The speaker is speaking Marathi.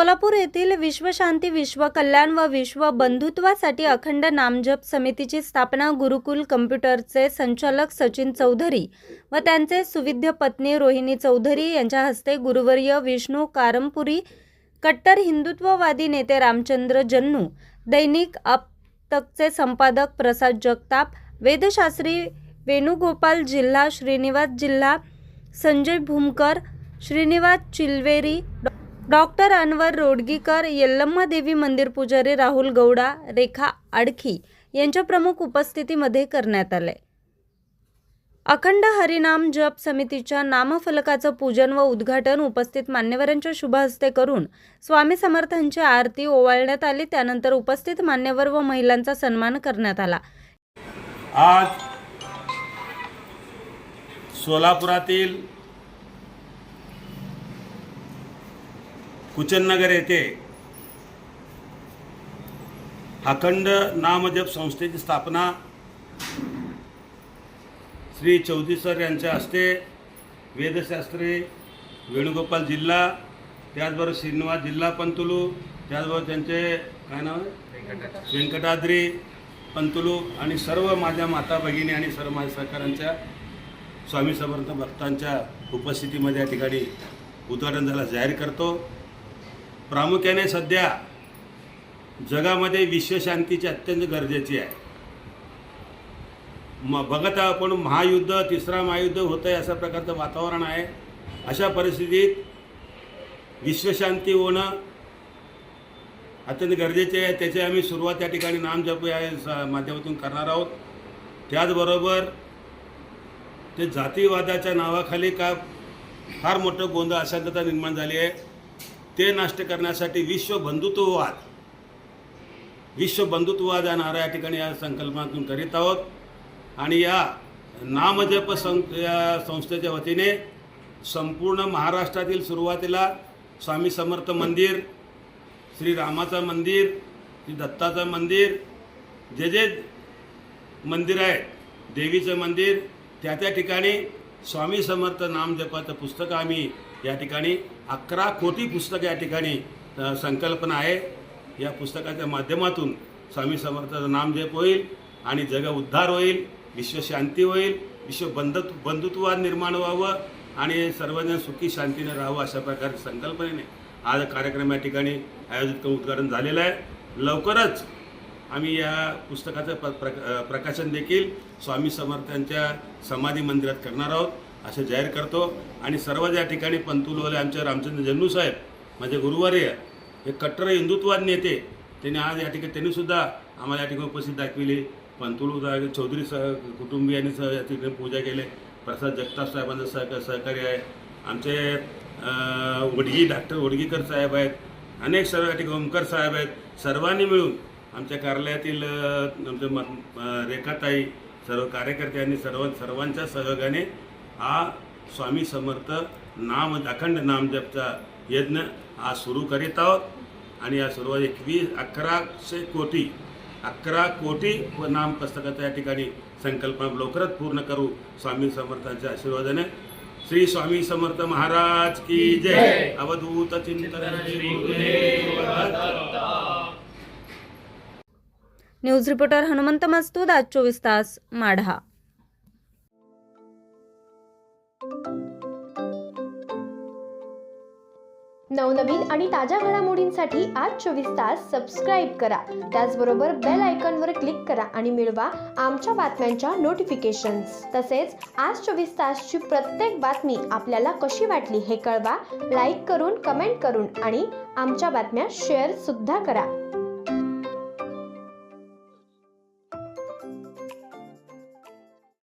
सोलापूर येथील विश्वशांती, विश्व कल्याण व विश्व बंधुत्वासाठी अखंड नामजप समितीची स्थापना गुरुकुल कम्प्युटरचे संचालक सचिन चौधरी व त्यांचे सुविद्य पत्नी रोहिणी चौधरी यांच्या हस्ते गुरुवर्य विष्णू कारमपुरी, कट्टर हिंदुत्ववादी नेते रामचंद्र जन्नू, दैनिक आपतकचे संपादक प्रसाद जगताप, वेदशास्त्री वेणुगोपाल जिल्हा, श्रीनिवास जिल्हा, संजय भूमकर, श्रीनिवास चिलवेरी, डॉक्टर अनवर रोडगीकर, यल्लम्मा देवी मंदिर पुजारी राहुल गौडा, रेखा आडखी यांच्या प्रमुख उपस्थितीमध्ये करण्यात आले। अखंड हरिनाम जप समितीच्या नामफलकाचं पूजन व उद्घाटन उपस्थित मान्यवरांच्या शुभ हस्ते करून स्वामी समर्थांची आरती ओवाळण्यात आली। त्यानंतर उपस्थित मान्यवर व महिलांचा सन्मान करण्यात आला। आज सोलापुरातील कुचननगर येथे अखंड नामजप संस्थेची स्थापना श्री चौधरी सर यांच्या हस्ते, वेदशास्त्री वेणुगोपाल जिल्हा, त्याचबरोबर श्रीनिवास जिल्हा पंतुलू, त्याचबरोबर त्यांचे काय नाव आहे व्यंकटाद्री पंतुलू आणि सर्व माझ्या माता भगिनी आणि सर्व माझ्या सहकाऱ्यांच्या स्वामी समर्थ भक्तांच्या उपस्थितीमध्ये या ठिकाणी उद्घाटन झालं जाहीर करतो। प्रामुख्याने सध्या जगामध्ये विश्वशांतीची अत्यंत गरजेची आहे। बघत आपण महायुद्ध, तिसरा महायुद्ध होतं आहे अशा प्रकारचं वातावरण आहे। अशा परिस्थितीत विश्वशांती होणं अत्यंत गरजेचे आहे। त्याची आम्ही सुरुवात या ठिकाणी नामजप या माध्यमातून करणार आहोत। त्याचबरोबर ते जातीवादाच्या नावाखाली का फार मोठं गोंधळ, अशांतता निर्माण झाली आहे, ते नष्ट करण्यासाठी विश्व बंधुत्ववाद या नारा या ठिकाणी या संकल्पनातून करीत आहोत। आणि या नामजप संस्थेच्या वतीने संपूर्ण महाराष्ट्रातील सुरुवातीला स्वामी समर्थ मंदिर, श्री रामाचं मंदिर, श्री दत्ताचं मंदिर, जे मंदिर आहे, देवीचं मंदिर, त्या ठिकाणी स्वामी समर्थ नामजपाचं पुस्तक आम्ही या ठिकाणी 11 कोटी पुस्तक या ठिकाणी संकल्पना आहे। या पुस्तकाच्या माध्यमातून स्वामी समर्थाचं नामजप होईल आणि जग उद्धार होईल, विश्वशांती होईल, विश्व बंधुत्वाद निर्माण व्हावं आणि सर्वजण सुखी शांतीने राहावं, अशा प्रकारच्या संकल्पनेने आज कार्यक्रम या ठिकाणी आयोजित करून उद्घाटन झालेलं आहे। लवकरच आम्ही या पुस्तकाचं प्रकाशन देखील स्वामी समर्थांच्या समाधी मंदिरात करणार आहोत असे जाहीर करतो। आणि सर्व या ठिकाणी पंतुलवाले आमचे रामचंद्र जन्नू साहेब म्हणजे गुरुवर्य, हे कट्टर हिंदुत्ववादी नेते, त्यांनी आज या ठिकाणी त्यांनीसुद्धा आम्हाला या ठिकाणी उपस्थित दाखविली। पंतुलू चौधरी कुटुंबियांनी या ठिकाणी पूजा केली। प्रसाद जगताप साहेबांचं सहकारी आहे, आमचे डॉक्टर वडगीकर साहेब आहेत, अनेक सर्व या ठिकाणी ओमकर साहेब आहेत। सर्वांनी मिळून आमच्या कार्यालयातील आमच्या रेखाताई, सर्व कार्यकर्त्यांनी सर्वांच्या सहयोगाने हा स्वामी समर्थ अखंड नामजपचा यज्ञ आज सुरू करीत आहोत। आणि या सर्व 11 कोटी नाम पुस्तकाच्या या ठिकाणी संकल्पना लवकरच पूर्ण करू स्वामी समर्थांच्या आशीर्वादाने। श्री स्वामी समर्थ महाराज की जय। अवधूत चिंतन श्री गुरुदेव दत्त। न्यूज रिपोर्टर हनुमंत मस्तूद, आज 24 तास, माढा। नवनवीन आणि ताज्या घडामोडींसाठी आज 24 तास सबस्क्राईब करा। त्याचबरोबर बेल आयकॉनवर क्लिक करा आणि मिळवा आमच्या बातम्यांच्या नोटिफिकेशन्स। तसेच आज 24 तासची प्रत्येक बातमी आपल्याला कशी वाटली हे कळवा, लाईक करून, कमेंट करून आणि आमच्या बातम्या शेअर सुद्धा करा।